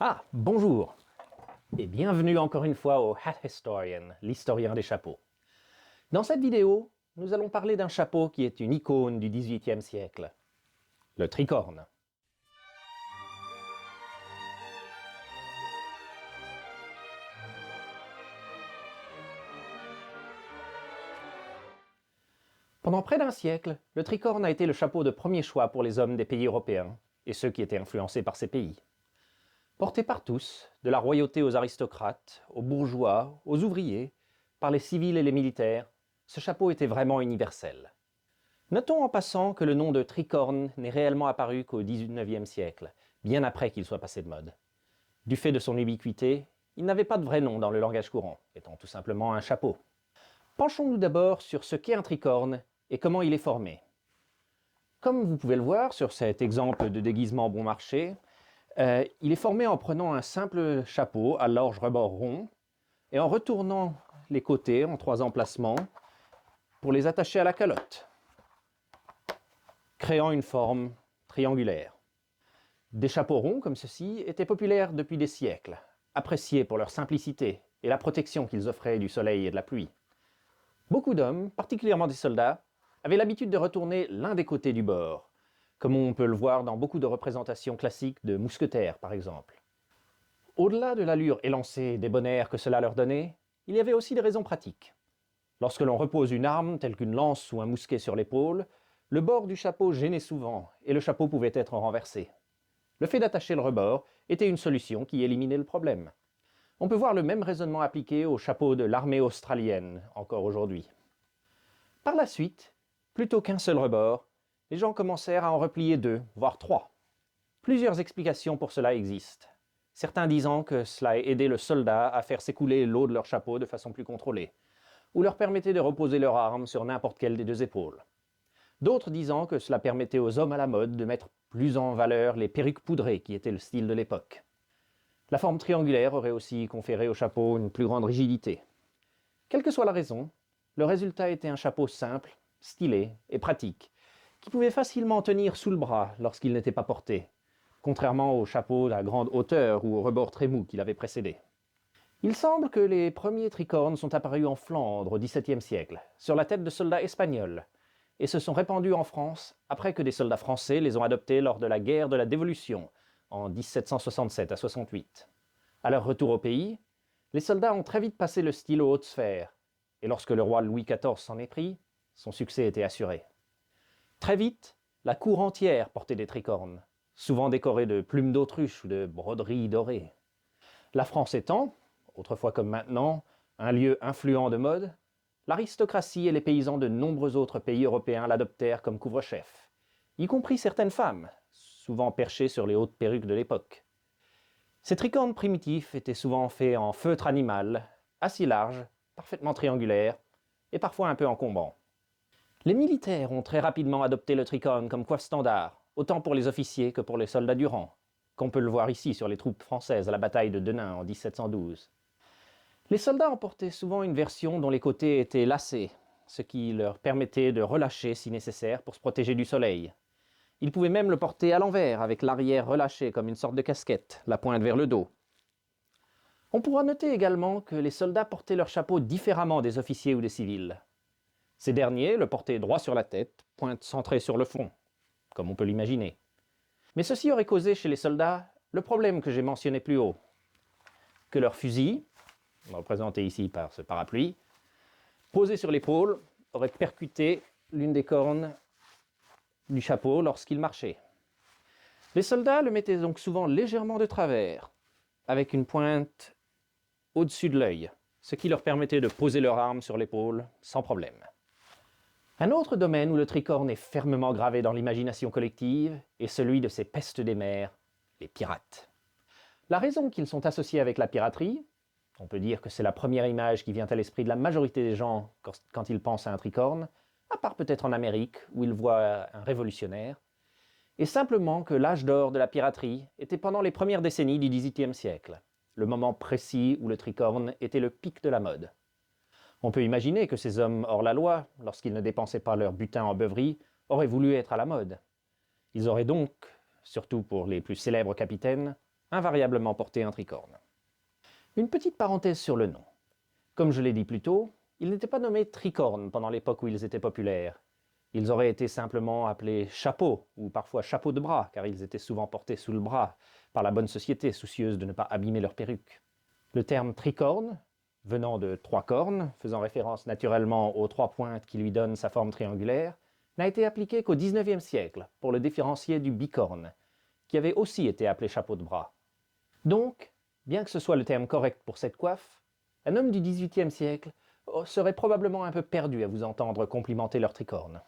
Ah, bonjour et bienvenue encore une fois au Hat Historian, l'historien des chapeaux. Dans cette vidéo, nous allons parler d'un chapeau qui est une icône du XVIIIe siècle, le tricorne. Pendant près d'un siècle, le tricorne a été le chapeau de premier choix pour les hommes des pays européens et ceux qui étaient influencés par ces pays. Porté par tous, de la royauté aux aristocrates, aux bourgeois, aux ouvriers, par les civils et les militaires, ce chapeau était vraiment universel. Notons en passant que le nom de tricorne n'est réellement apparu qu'au XIXe siècle, bien après qu'il soit passé de mode. Du fait de son ubiquité, il n'avait pas de vrai nom dans le langage courant, étant tout simplement un chapeau. Penchons-nous d'abord sur ce qu'est un tricorne et comment il est formé. Comme vous pouvez le voir sur cet exemple de déguisement bon marché, il est formé en prenant un simple chapeau à large rebord rond et en retournant les côtés en 3 emplacements pour les attacher à la calotte, créant une forme triangulaire. Des chapeaux ronds comme ceux-ci étaient populaires depuis des siècles, appréciés pour leur simplicité et la protection qu'ils offraient du soleil et de la pluie. Beaucoup d'hommes, particulièrement des soldats, avaient l'habitude de retourner l'un des côtés du bord, comme on peut le voir dans beaucoup de représentations classiques de mousquetaires par exemple. Au-delà de l'allure élancée et débonnaire que cela leur donnait, il y avait aussi des raisons pratiques. Lorsque l'on repose une arme telle qu'une lance ou un mousquet sur l'épaule, le bord du chapeau gênait souvent et le chapeau pouvait être renversé. Le fait d'attacher le rebord était une solution qui éliminait le problème. On peut voir le même raisonnement appliqué au chapeau de l'armée australienne, encore aujourd'hui. Par la suite, plutôt qu'un seul rebord, les gens commencèrent à en replier 2, voire 3. Plusieurs explications pour cela existent. Certains disant que cela aidait le soldat à faire s'écouler l'eau de leur chapeau de façon plus contrôlée, ou leur permettait de reposer leur arme sur n'importe quelle des 2 épaules. D'autres disant que cela permettait aux hommes à la mode de mettre plus en valeur les perruques poudrées qui étaient le style de l'époque. La forme triangulaire aurait aussi conféré au chapeau une plus grande rigidité. Quelle que soit la raison, le résultat était un chapeau simple, stylé et pratique, qui pouvait facilement tenir sous le bras lorsqu'il n'était pas porté, contrairement au chapeau à grande hauteur ou au rebord très mou qui l'avait précédé. Il semble que les premiers tricornes sont apparus en Flandre au XVIIe siècle, sur la tête de soldats espagnols, et se sont répandus en France après que des soldats français les ont adoptés lors de la guerre de la Dévolution, en 1767 à 68. À leur retour au pays, les soldats ont très vite passé le style aux hautes sphères, et lorsque le roi Louis XIV s'en est pris, son succès était assuré. Très vite, la cour entière portait des tricornes, souvent décorés de plumes d'autruche ou de broderies dorées. La France étant, autrefois comme maintenant, un lieu influent de mode, l'aristocratie et les paysans de nombreux autres pays européens l'adoptèrent comme couvre-chef, y compris certaines femmes, souvent perchées sur les hautes perruques de l'époque. Ces tricornes primitifs étaient souvent faits en feutre animal, assez large, parfaitement triangulaire, et parfois un peu encombrant. Les militaires ont très rapidement adopté le tricorne comme coiffe standard, autant pour les officiers que pour les soldats du rang, qu'on peut le voir ici sur les troupes françaises à la bataille de Denain en 1712. Les soldats en portaient souvent une version dont les côtés étaient lacés, ce qui leur permettait de relâcher si nécessaire pour se protéger du soleil. Ils pouvaient même le porter à l'envers, avec l'arrière relâché comme une sorte de casquette, la pointe vers le dos. On pourra noter également que les soldats portaient leur chapeau différemment des officiers ou des civils. Ces derniers le portaient droit sur la tête, pointe centrée sur le front, comme on peut l'imaginer. Mais ceci aurait causé chez les soldats le problème que j'ai mentionné plus haut, que leur fusil, représenté ici par ce parapluie, posé sur l'épaule, aurait percuté l'une des cornes du chapeau lorsqu'il marchait. Les soldats le mettaient donc souvent légèrement de travers, avec une pointe au-dessus de l'œil, ce qui leur permettait de poser leur arme sur l'épaule sans problème. Un autre domaine où le tricorne est fermement gravé dans l'imagination collective est celui de ces pestes des mers, les pirates. La raison qu'ils sont associés avec la piraterie, on peut dire que c'est la première image qui vient à l'esprit de la majorité des gens quand ils pensent à un tricorne, à part peut-être en Amérique où ils voient un révolutionnaire, est simplement que l'âge d'or de la piraterie était pendant les premières décennies du XVIIIe siècle, le moment précis où le tricorne était le pic de la mode. On peut imaginer que ces hommes hors la loi, lorsqu'ils ne dépensaient pas leur butin en beuverie, auraient voulu être à la mode. Ils auraient donc, surtout pour les plus célèbres capitaines, invariablement porté un tricorne. Une petite parenthèse sur le nom. Comme je l'ai dit plus tôt, ils n'étaient pas nommés tricornes pendant l'époque où ils étaient populaires. Ils auraient été simplement appelés chapeaux, ou parfois chapeaux de bras, car ils étaient souvent portés sous le bras par la bonne société, soucieuse de ne pas abîmer leur perruque. Le terme tricorne, venant de trois cornes, faisant référence naturellement aux trois pointes qui lui donnent sa forme triangulaire, n'a été appliqué qu'au XIXe siècle, pour le différencier du bicorne, qui avait aussi été appelé chapeau de bras. Donc, bien que ce soit le terme correct pour cette coiffe, un homme du XVIIIe siècle serait probablement un peu perdu à vous entendre complimenter leur tricorne.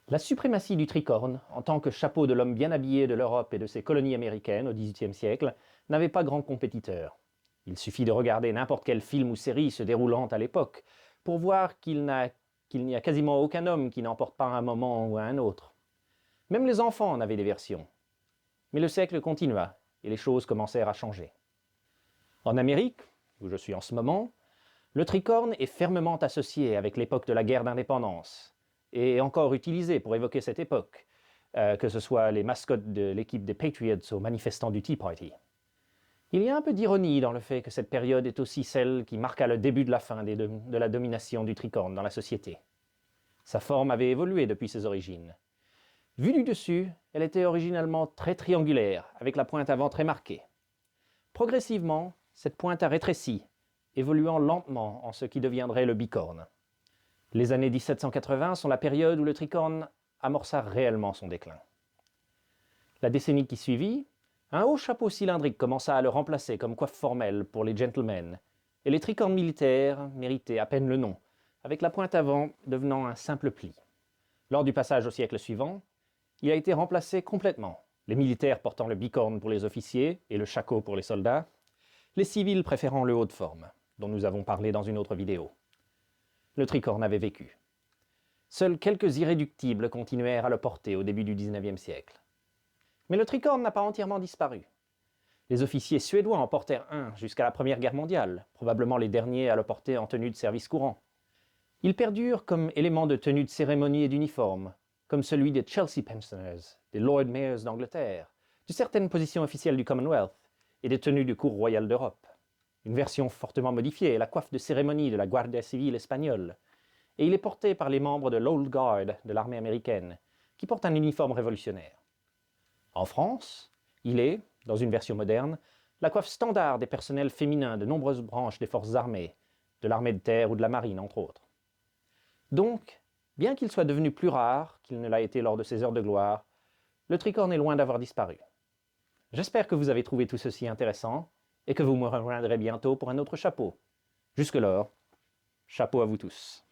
La suprématie du tricorne, en tant que chapeau de l'homme bien habillé de l'Europe et de ses colonies américaines au XVIIIe siècle, n'avait pas grand compétiteur. Il suffit de regarder n'importe quel film ou série se déroulant à l'époque pour voir qu'il n'y a quasiment aucun homme qui n'en porte pas à un moment ou à un autre. Même les enfants en avaient des versions. Mais le siècle continua et les choses commencèrent à changer. En Amérique, où je suis en ce moment, le tricorne est fermement associé avec l'époque de la guerre d'indépendance et est encore utilisé pour évoquer cette époque, que ce soit les mascottes de l'équipe des Patriots aux manifestants du Tea Party. Il y a un peu d'ironie dans le fait que cette période est aussi celle qui marqua le début de la fin de la domination du tricorne dans la société. Sa forme avait évolué depuis ses origines. Vue du dessus, elle était originalement très triangulaire, avec la pointe avant très marquée. Progressivement, cette pointe a rétréci, évoluant lentement en ce qui deviendrait le bicorne. Les années 1780 sont la période où le tricorne amorça réellement son déclin. La décennie qui suivit, un haut chapeau cylindrique commença à le remplacer comme coiffe formelle pour les gentlemen, et les tricornes militaires méritaient à peine le nom, avec la pointe avant devenant un simple pli. Lors du passage au siècle suivant, il a été remplacé complètement, les militaires portant le bicorne pour les officiers et le shako pour les soldats, les civils préférant le haut de forme, dont nous avons parlé dans une autre vidéo. Le tricorne avait vécu. Seuls quelques irréductibles continuèrent à le porter au début du XIXe siècle. Mais le tricorne n'a pas entièrement disparu. Les officiers suédois en portèrent un jusqu'à la Première Guerre mondiale, probablement les derniers à le porter en tenue de service courant. Il perdure comme élément de tenue de cérémonie et d'uniforme, comme celui des Chelsea Pensioners, des Lord Mayors d'Angleterre, de certaines positions officielles du Commonwealth et des tenues du Cour royale d'Europe. Une version fortement modifiée est la coiffe de cérémonie de la Guardia Civile espagnole, et il est porté par les membres de l'Old Guard de l'armée américaine, qui portent un uniforme révolutionnaire. En France, il est, dans une version moderne, la coiffe standard des personnels féminins de nombreuses branches des forces armées, de l'armée de terre ou de la marine, entre autres. Donc, bien qu'il soit devenu plus rare qu'il ne l'a été lors de ses heures de gloire, le tricorne est loin d'avoir disparu. J'espère que vous avez trouvé tout ceci intéressant et que vous me rejoindrez bientôt pour un autre chapeau. Jusque-là, chapeau à vous tous.